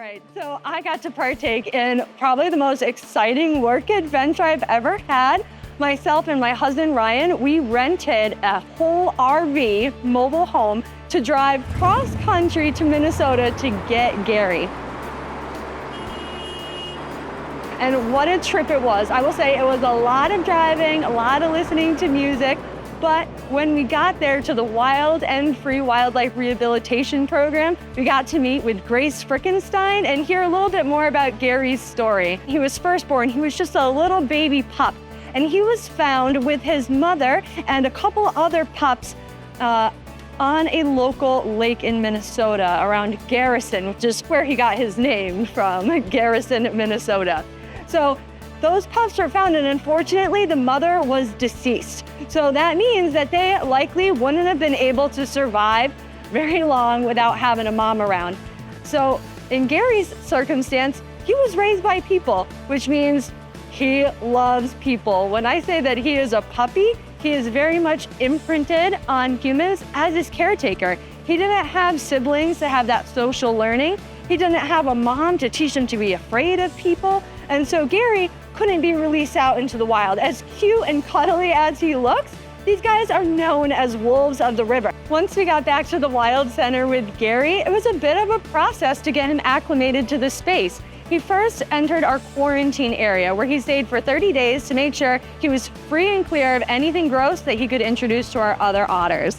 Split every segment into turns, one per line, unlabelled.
right, so I got to partake in probably the most exciting work adventure I've ever had. Myself and my husband, Ryan, we rented a whole RV mobile home to drive cross country to Minnesota to get Gary. And what a trip it was. I will say it was a lot of driving, a lot of listening to music, but when we got there to the Wild and Free Wildlife Rehabilitation Program, we got to meet with Grace Frickenstein and hear a little bit more about Gary's story. He was first born, he was just a little baby pup, and he was found with his mother and a couple other pups on a local lake in Minnesota around Garrison, which is where he got his name from, Garrison, Minnesota. So those pups were found, and unfortunately the mother was deceased. So that means that they likely wouldn't have been able to survive very long without having a mom around. So in Gary's circumstance, he was raised by people, which means he loves people. When I say that he is a puppy, he is very much imprinted on humans as his caretaker. He didn't have siblings to have that social learning. He didn't have a mom to teach him to be afraid of people. And so Gary couldn't be released out into the wild. As cute and cuddly as he looks, these guys are known as wolves of the river. Once we got back to the Wild Center with Gary, it was a bit of a process to get him acclimated to the space. He first entered our quarantine area where he stayed for 30 days to make sure he was free and clear of anything gross that he could introduce to our other otters.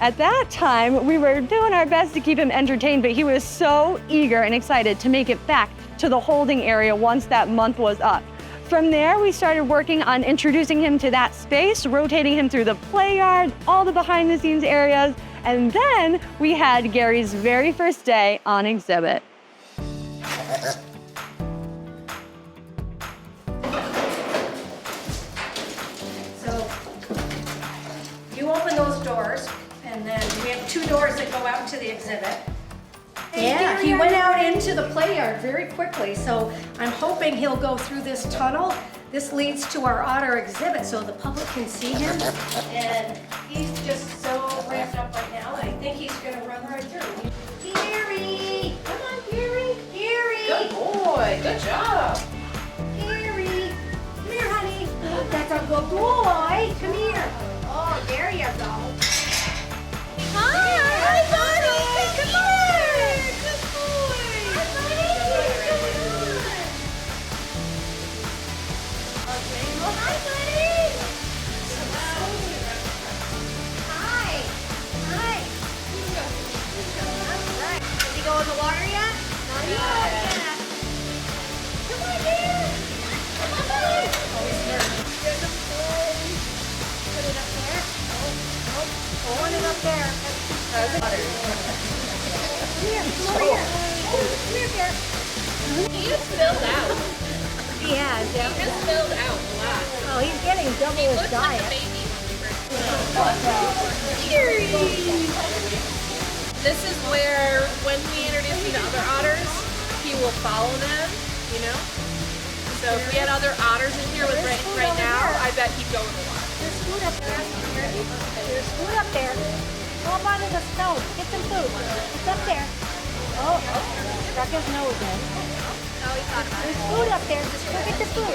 At that time, we were doing our best to keep him entertained, but he was so eager and excited to make it back to the holding area once that month was up. From there, we started working on introducing him to that space, rotating him through the play yard, all the behind the scenes areas, and then we had Gary's very first day on exhibit.
So you open those doors, and then we have two doors that go out to the exhibit. Yeah, he went out into the play yard very quickly, so I'm hoping he'll go through this tunnel. This leads to our otter exhibit so the public can see him. And he's just so ramped up right now, I think he's gonna run right through. Gary! Come on, Gary! Gary!
Good boy, good job.
Gary! Come here, honey. That's a good boy. Come here. Oh, there you go. Hi, buddy! Come on! Hi, buddy! Hi! Hi! All right. Did he go in the water yet? Not yet. Come on, dear! Come on, buddy! There's a plate. Put it up there. Oh, put it up there. Come here, come over here. Come here, dear.
He just filled out.
Yeah,
He just filled out a lot.
oh, he's getting double his
Looks like a
diet.
baby when we first. This is where, when we introduce you to other otters, he will follow them, you know? So if we had other otters in here with right now, I bet he'd go in the water.
There's food up there. There's food up there. Go up onto the stove. Get some food. It's up there. Oh, stuck his nose in.
No, he thought about
There's
it.
food up there. Just go get the food.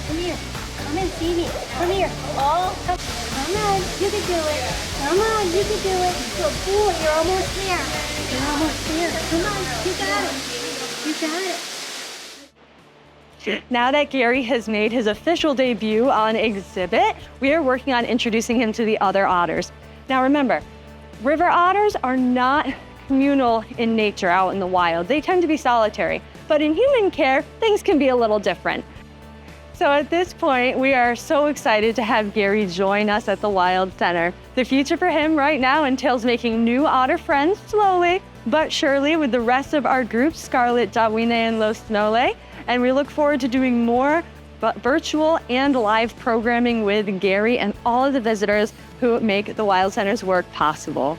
Come here. Come and see me. Come here. Oh, come on. You can do it. Come on. You can do it. Good boy. You're almost there. You're almost there. Come on. You got it. You got it.
Now that Gary has made his official debut on exhibit, we are working on introducing him to the other otters. Now remember, river otters are not communal in nature out in the wild. They tend to be solitary, but in human care, things can be a little different. So at this point, we are so excited to have Gary join us at the Wild Center. The future for him right now entails making new otter friends slowly, but surely with the rest of our group, Scarlet, Dawine, and Los Nole. And we look forward to doing more virtual and live programming with Gary and all of the visitors who make the Wild Center's work possible.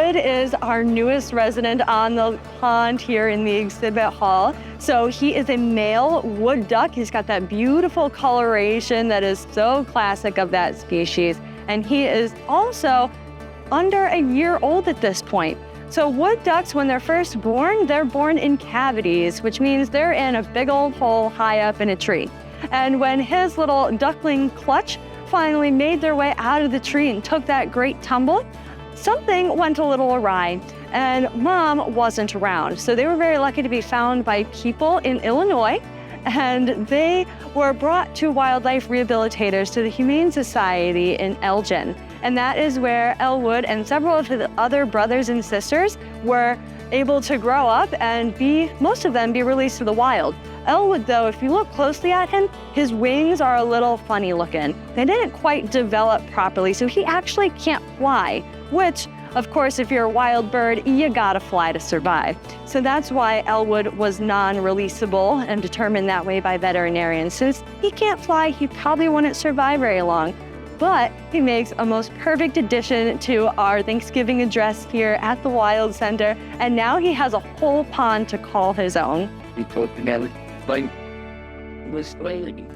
Elwood is our newest resident on the pond here in the exhibit hall. So he is a male wood duck. He's got that beautiful coloration that is so classic of that species. And he is also under a year old at this point. So wood ducks, when they're first born, they're born in cavities, which means they're in a big old hole high up in a tree. And when his little duckling clutch finally made their way out of the tree and took that great tumble, something went a little awry, and Mom wasn't around. So they were very lucky to be found by people in Illinois, and they were brought to wildlife rehabilitators to the Humane Society in Elgin. And that is where Elwood and several of his other brothers and sisters were able to grow up and most of them be released to the wild. Elwood, though, if you look closely at him, his wings are a little funny looking. They didn't quite develop properly, so he actually can't fly, which, of course, if you're a wild bird, you gotta fly to survive. So that's why Elwood was non-releasable and determined that way by veterinarians. Since he can't fly, he probably wouldn't survive very long. But he makes a most perfect addition to our Thanksgiving address here at the Wild Center, and now he has a whole pond to call his own.
We talked together, like, was waiting.